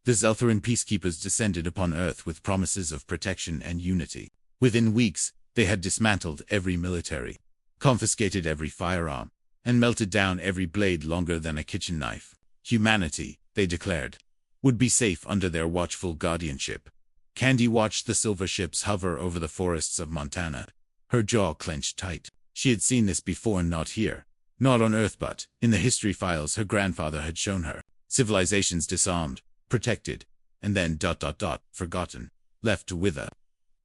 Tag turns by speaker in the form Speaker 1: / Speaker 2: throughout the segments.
Speaker 1: The Zeltharan peacekeepers descended upon Earth with promises of protection and unity. Within weeks, they had dismantled every military, confiscated every firearm, and melted down every blade longer than a kitchen knife. Humanity, they declared, would be safe under their watchful guardianship. Candy watched the silver ships hover over the forests of Montana. Her jaw clenched tight. She had seen this before, not here. Not on Earth, but in the history files her grandfather had shown her. Civilizations disarmed, protected, and then ... forgotten, left to wither.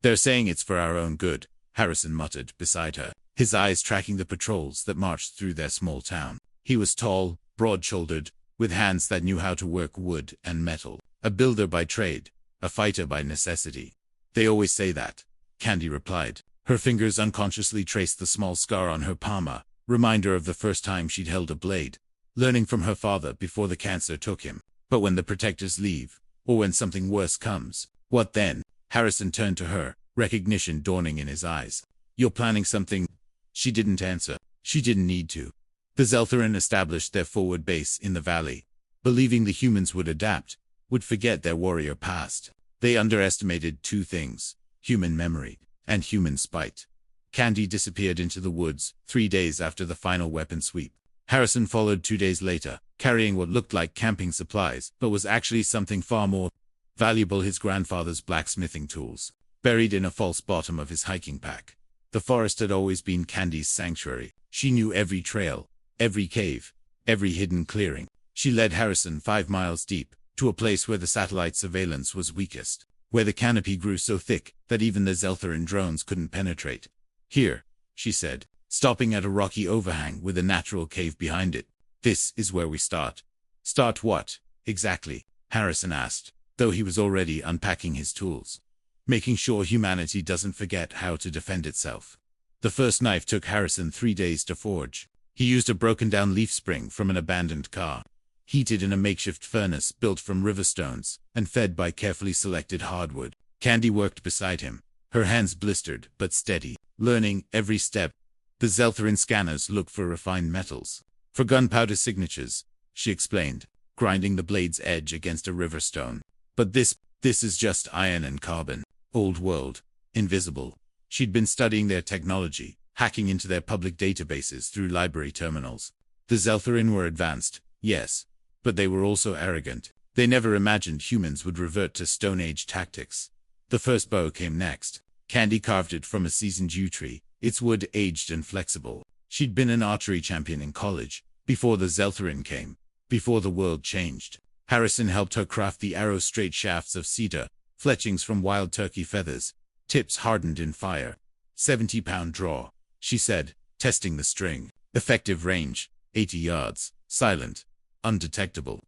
Speaker 1: "They're saying it's for our own good," Harrison muttered beside her, his eyes tracking the patrols that marched through their small town. He was tall, broad-shouldered, with hands that knew how to work wood and metal. A builder by trade, a fighter by necessity. "They always say that," Candy replied. Her fingers unconsciously traced the small scar on her palm, reminder of the first time she'd held a blade, learning from her father before the cancer took him. But when the protectors leave, or when something worse comes, what then? Harrison turned to her, recognition dawning in his eyes. "You're planning something?" She didn't answer. She didn't need to. The Zeltharan established their forward base in the valley, believing the humans would adapt, would forget their warrior past. They underestimated two things: human memory and human spite. Candy disappeared into the woods 3 days after the final weapon sweep. Harrison followed 2 days later, carrying what looked like camping supplies, but was actually something far more valuable: his grandfather's blacksmithing tools, buried in a false bottom of his hiking pack. The forest had always been Candy's sanctuary. She knew every trail, every cave, every hidden clearing. She led Harrison 5 miles deep, to a place where the satellite surveillance was weakest, where the canopy grew so thick that even the Zeltharan drones couldn't penetrate. "Here," she said, stopping at a rocky overhang with a natural cave behind it. "This is where we start." "Start what, exactly?" Harrison asked, though he was already unpacking his tools. "Making sure humanity doesn't forget how to defend itself." The first knife took Harrison 3 days to forge. He used a broken-down leaf spring from an abandoned car, heated in a makeshift furnace built from river stones and fed by carefully selected hardwood. Candy worked beside him, her hands blistered but steady, learning every step. "The Zeltharan scanners look for refined metals, for gunpowder signatures," she explained, grinding the blade's edge against a river stone. "But this is just iron and carbon. Old world. Invisible." She'd been studying their technology, hacking into their public databases through library terminals. The Zeltharan were advanced, yes, but they were also arrogant. They never imagined humans would revert to Stone Age tactics. The first bow came next. Candy carved it from a seasoned yew tree, its wood aged and flexible. She'd been an archery champion in college, before the Zeltharan came, before the world changed. Harrison helped her craft the arrow-straight shafts of cedar, fletchings from wild turkey feathers, tips hardened in fire. 70-pound draw, she said, testing the string. Effective range, 80 yards, silent, undetectable.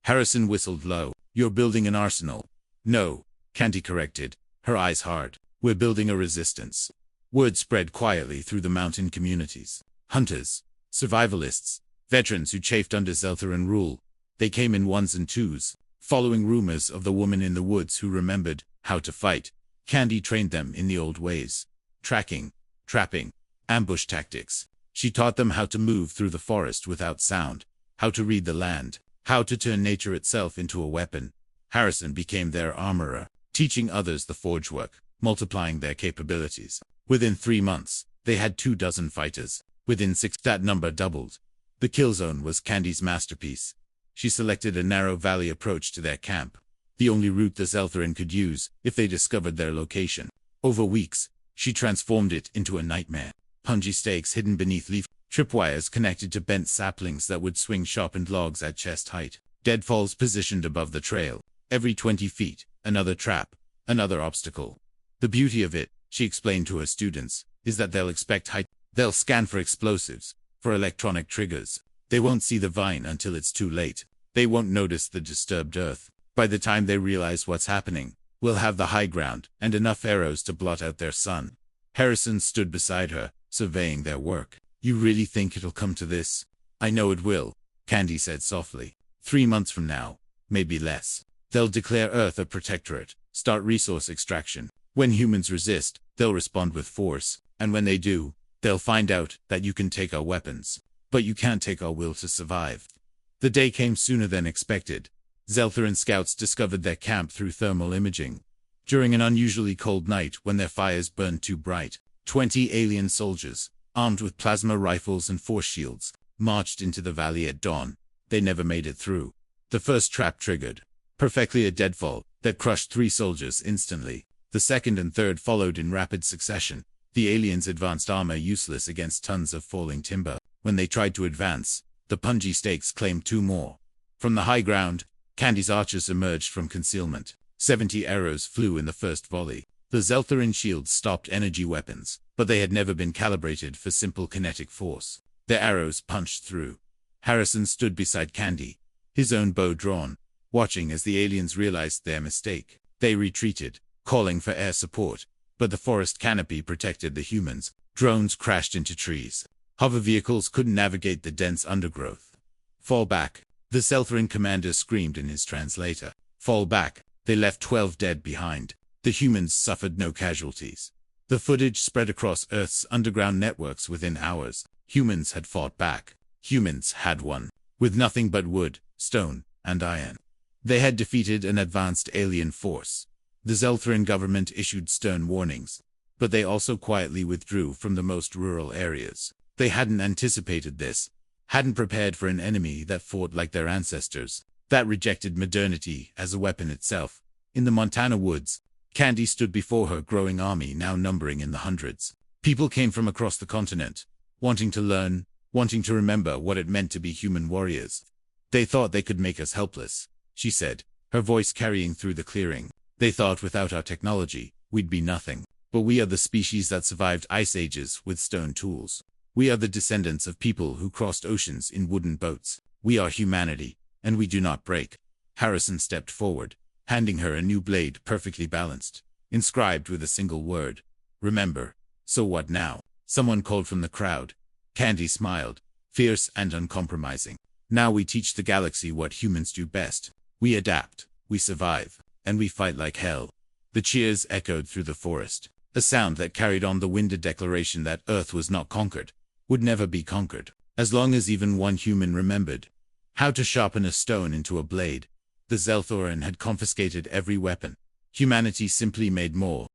Speaker 1: Harrison whistled low. "You're building an arsenal." "No," Candy corrected, her eyes hard. "We're building a resistance." Word spread quietly through the mountain communities. Hunters, survivalists, veterans who chafed under Zeltharan rule. They came in ones and twos, following rumors of the woman in the woods who remembered how to fight. Candy trained them in the old ways: tracking, trapping, ambush tactics. She taught them how to move through the forest without sound, how to read the land, how to turn nature itself into a weapon. Harrison became their armorer, teaching others the forge work, multiplying their capabilities. Within 3 months, they had 24 fighters. Within 6, that number doubled. The kill zone was Candy's masterpiece. She selected a narrow valley approach to their camp, the only route the Zeltharan could use if they discovered their location. Over weeks, she transformed it into a nightmare. Punji stakes hidden beneath leaf, tripwires connected to bent saplings that would swing sharpened logs at chest height, deadfalls positioned above the trail. Every 20 feet, another trap, another obstacle. "The beauty of it," she explained to her students, "is that they'll expect height. They'll scan for explosives, for electronic triggers. They won't see the vine until it's too late. They won't notice the disturbed earth. By the time they realize what's happening, we'll have the high ground and enough arrows to blot out their sun." Harrison stood beside her, surveying their work. "You really think it'll come to this?" "I know it will," Candy said softly. 3 months from now, maybe less. They'll declare Earth a protectorate, start resource extraction. When humans resist, they'll respond with force, and when they do, they'll find out that you can take our weapons, but you can't take our will to survive." The day came sooner than expected. Zeltharan scouts discovered their camp through thermal imaging. During an unusually cold night when their fires burned too bright, 20 alien soldiers, armed with plasma rifles and force shields, marched into the valley at dawn. They never made it through. The first trap triggered perfectly a deadfall that crushed 3 soldiers instantly. The second and third followed in rapid succession, the aliens' advanced armor useless against tons of falling timber. When they tried to advance, the punji stakes claimed 2 more. From the high ground, Candy's archers emerged from concealment. 70 arrows flew in the first volley. The Zeltharan shields stopped energy weapons, but they had never been calibrated for simple kinetic force. Their arrows punched through. Harrison stood beside Candy, his own bow drawn, watching as the aliens realized their mistake. They retreated, calling for air support, but the forest canopy protected the humans. Drones crashed into trees. Hover vehicles couldn't navigate the dense undergrowth. "Fall back," the Zeltharan commander screamed in his translator. "Fall back." They left 12 dead behind. The humans suffered no casualties. The footage spread across Earth's underground networks within hours. Humans had fought back. Humans had won. With nothing but wood, stone, and iron. They had defeated an advanced alien force. The Zeltharan government issued stern warnings, but they also quietly withdrew from the most rural areas. They hadn't anticipated this, hadn't prepared for an enemy that fought like their ancestors, that rejected modernity as a weapon itself. In the Montana woods, Candy stood before her growing army, now numbering in the hundreds. People came from across the continent, wanting to learn, wanting to remember what it meant to be human warriors. "They thought they could make us helpless," she said, her voice carrying through the clearing. "They thought without our technology, we'd be nothing. But we are the species that survived ice ages with stone tools. We are the descendants of people who crossed oceans in wooden boats. We are humanity, and we do not break." Harrison stepped forward, handing her a new blade perfectly balanced, inscribed with a single word: "Remember." "So what now?" someone called from the crowd. Candy smiled, fierce and uncompromising. "Now we teach the galaxy what humans do best. We adapt, we survive, and we fight like hell." The cheers echoed through the forest, a sound that carried on the winded declaration that Earth was not conquered, would never be conquered, as long as even one human remembered how to sharpen a stone into a blade. The Zeltharan had confiscated every weapon. Humanity simply made more,